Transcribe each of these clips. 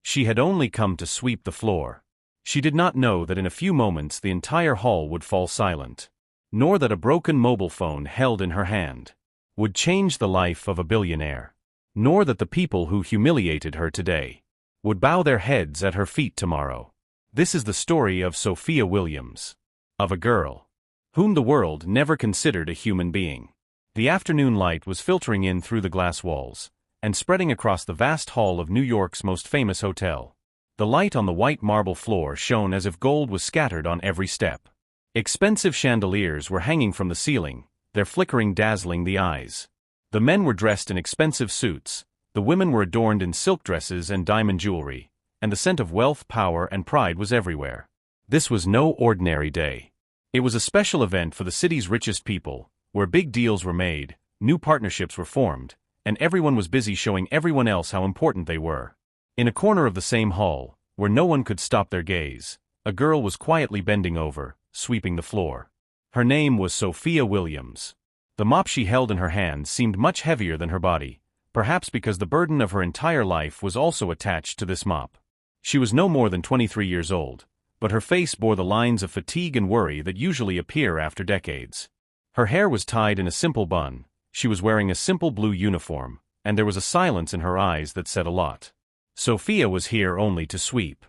She had only come to sweep the floor. She did not know that in a few moments the entire hall would fall silent, nor that a broken mobile phone held in her hand would change the life of a billionaire, nor that the people who humiliated her today would bow their heads at her feet tomorrow. This is the story of Sophia Williams, of a girl whom the world never considered a human being. The afternoon light was filtering in through the glass walls and spreading across the vast hall of New York's most famous hotel. The light on the white marble floor shone as if gold was scattered on every step. Expensive chandeliers were hanging from the ceiling, their flickering dazzling the eyes. The men were dressed in expensive suits, the women were adorned in silk dresses and diamond jewelry, and the scent of wealth, power, and pride was everywhere. This was no ordinary day. It was a special event for the city's richest people, where big deals were made, new partnerships were formed, and everyone was busy showing everyone else how important they were. In a corner of the same hall, where no one could stop their gaze, a girl was quietly bending over, sweeping the floor. Her name was Sophia Williams. The mop she held in her hand seemed much heavier than her body, perhaps because the burden of her entire life was also attached to this mop. She was no more than 23 years old, but her face bore the lines of fatigue and worry that usually appear after decades. Her hair was tied in a simple bun, she was wearing a simple blue uniform, and there was a silence in her eyes that said a lot. Sophia was here only to sweep.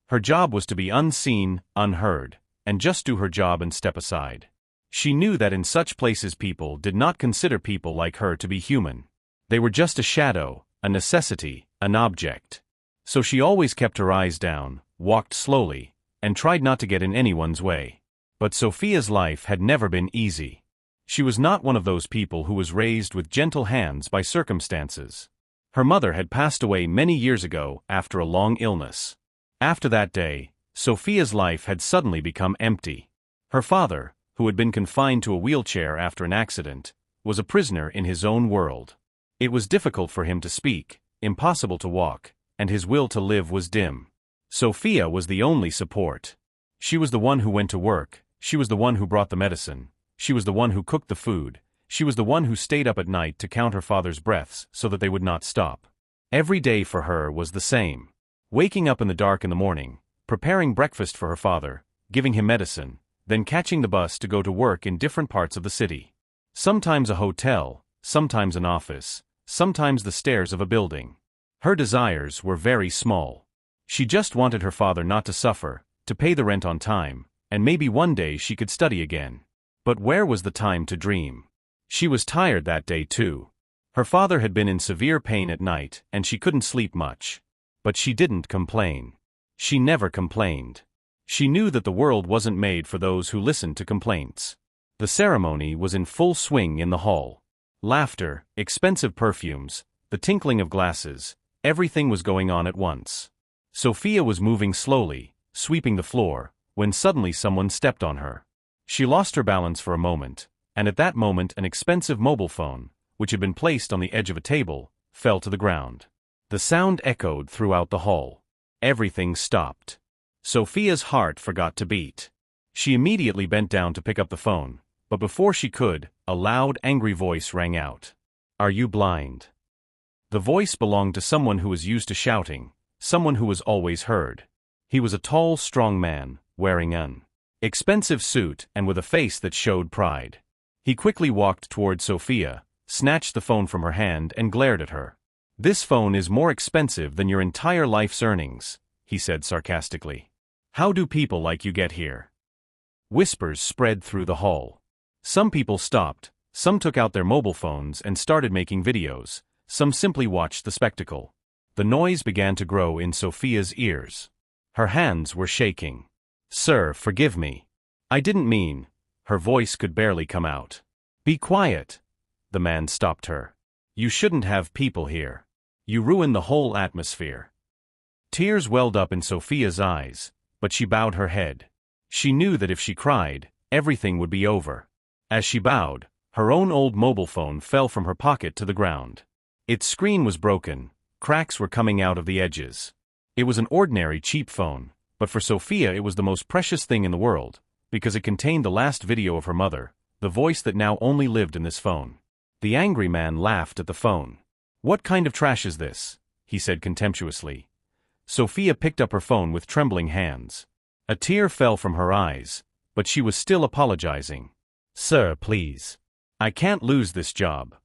Her job was to be unseen, unheard, and just do her job and step aside. She knew that in such places people did not consider people like her to be human. They were just a shadow, a necessity, an object. So she always kept her eyes down, walked slowly, and tried not to get in anyone's way. But Sophia's life had never been easy. She was not one of those people who was raised with gentle hands by circumstances. Her mother had passed away many years ago after a long illness. After that day, Sophia's life had suddenly become empty. Her father, who had been confined to a wheelchair after an accident, was a prisoner in his own world. It was difficult for him to speak, impossible to walk, and his will to live was dim. Sophia was the only support. She was the one who went to work, she was the one who brought the medicine, she was the one who cooked the food, she was the one who stayed up at night to count her father's breaths so that they would not stop. Every day for her was the same. Waking up in the dark in the morning, preparing breakfast for her father, giving him medicine, then catching the bus to go to work in different parts of the city. Sometimes a hotel, sometimes an office, sometimes the stairs of a building. Her desires were very small. She just wanted her father not to suffer, to pay the rent on time, and maybe one day she could study again. But where was the time to dream? She was tired that day too. Her father had been in severe pain at night, and she couldn't sleep much. But she didn't complain. She never complained. She knew that the world wasn't made for those who listened to complaints. The ceremony was in full swing in the hall. Laughter, expensive perfumes, the tinkling of glasses, everything was going on at once. Sophia was moving slowly, sweeping the floor, when suddenly someone stepped on her. She lost her balance for a moment, and at that moment an expensive mobile phone, which had been placed on the edge of a table, fell to the ground. The sound echoed throughout the hall. Everything stopped. Sophia's heart forgot to beat. She immediately bent down to pick up the phone, but before she could, a loud, angry voice rang out. "Are you blind?" The voice belonged to someone who was used to shouting, someone who was always heard. He was a tall, strong man, wearing an expensive suit and with a face that showed pride. He quickly walked toward Sophia, snatched the phone from her hand and glared at her. "This phone is more expensive than your entire life's earnings," he said sarcastically. "How do people like you get here?" Whispers spread through the hall. Some people stopped, some took out their mobile phones and started making videos, some simply watched the spectacle. The noise began to grow in Sophia's ears. Her hands were shaking. "Sir, forgive me. I didn't mean..." Her voice could barely come out. "Be quiet." The man stopped her. "You shouldn't have people here. You ruin the whole atmosphere." Tears welled up in Sophia's eyes, but she bowed her head. She knew that if she cried, everything would be over. As she bowed, her own old mobile phone fell from her pocket to the ground. Its screen was broken, cracks were coming out of the edges. It was an ordinary cheap phone, but for Sophia it was the most precious thing in the world, because it contained the last video of her mother, the voice that now only lived in this phone. The angry man laughed at the phone. "What kind of trash is this?" he said contemptuously. Sophia picked up her phone with trembling hands. A tear fell from her eyes, but she was still apologizing. "Sir, please. I can't lose this job."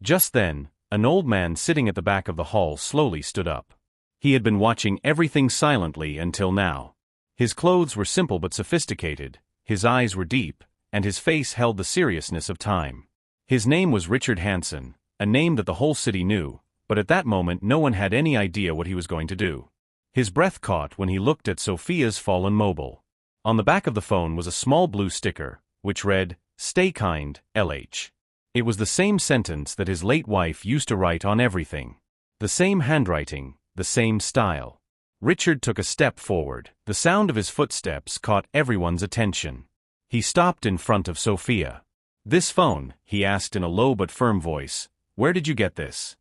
Just then, an old man sitting at the back of the hall slowly stood up. He had been watching everything silently until now. His clothes were simple but sophisticated, his eyes were deep, and his face held the seriousness of time. His name was Richard Hansen, a name that the whole city knew, but at that moment no one had any idea what he was going to do. His breath caught when he looked at Sophia's fallen mobile. On the back of the phone was a small blue sticker, which read, "Stay kind, LH." It was the same sentence that his late wife used to write on everything. The same handwriting, the same style. Richard took a step forward. The sound of his footsteps caught everyone's attention. He stopped in front of Sophia. "This phone," he asked in a low but firm voice, "where did you get this?"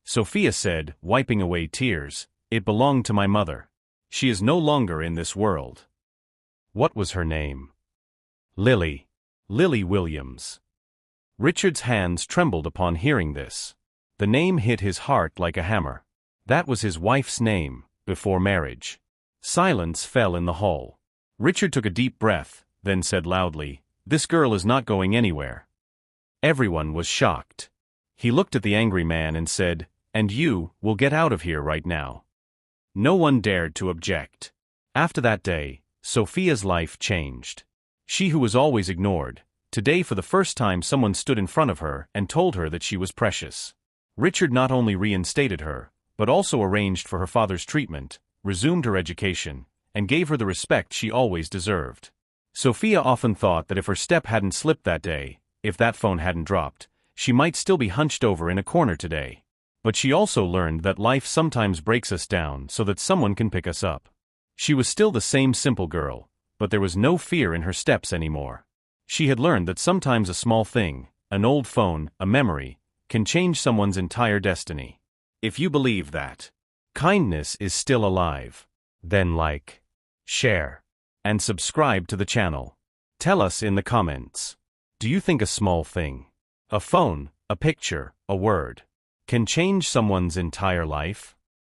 Sophia said, wiping away tears, "It belonged to my mother. She is no longer in this world." "What was her name?" "Lily. Lily Williams." Richard's hands trembled upon hearing this. The name hit his heart like a hammer. That was his wife's name, before marriage. Silence fell in the hall. Richard took a deep breath, then said loudly, "This girl is not going anywhere." Everyone was shocked. He looked at the angry man and said, "And you will get out of here right now." No one dared to object. After that day, Sophia's life changed. She who was always ignored, today for the first time someone stood in front of her and told her that she was precious. Richard not only reinstated her, but also arranged for her father's treatment, resumed her education, and gave her the respect she always deserved. Sophia often thought that if her step hadn't slipped that day, if that phone hadn't dropped, she might still be hunched over in a corner today. But she also learned that life sometimes breaks us down so that someone can pick us up. She was still the same simple girl, but there was no fear in her steps anymore. She had learned that sometimes a small thing, an old phone, a memory, can change someone's entire destiny. If you believe that kindness is still alive, then like, share, and subscribe to the channel. Tell us in the comments. Do you think a small thing, a phone, a picture, a word, can change someone's entire life?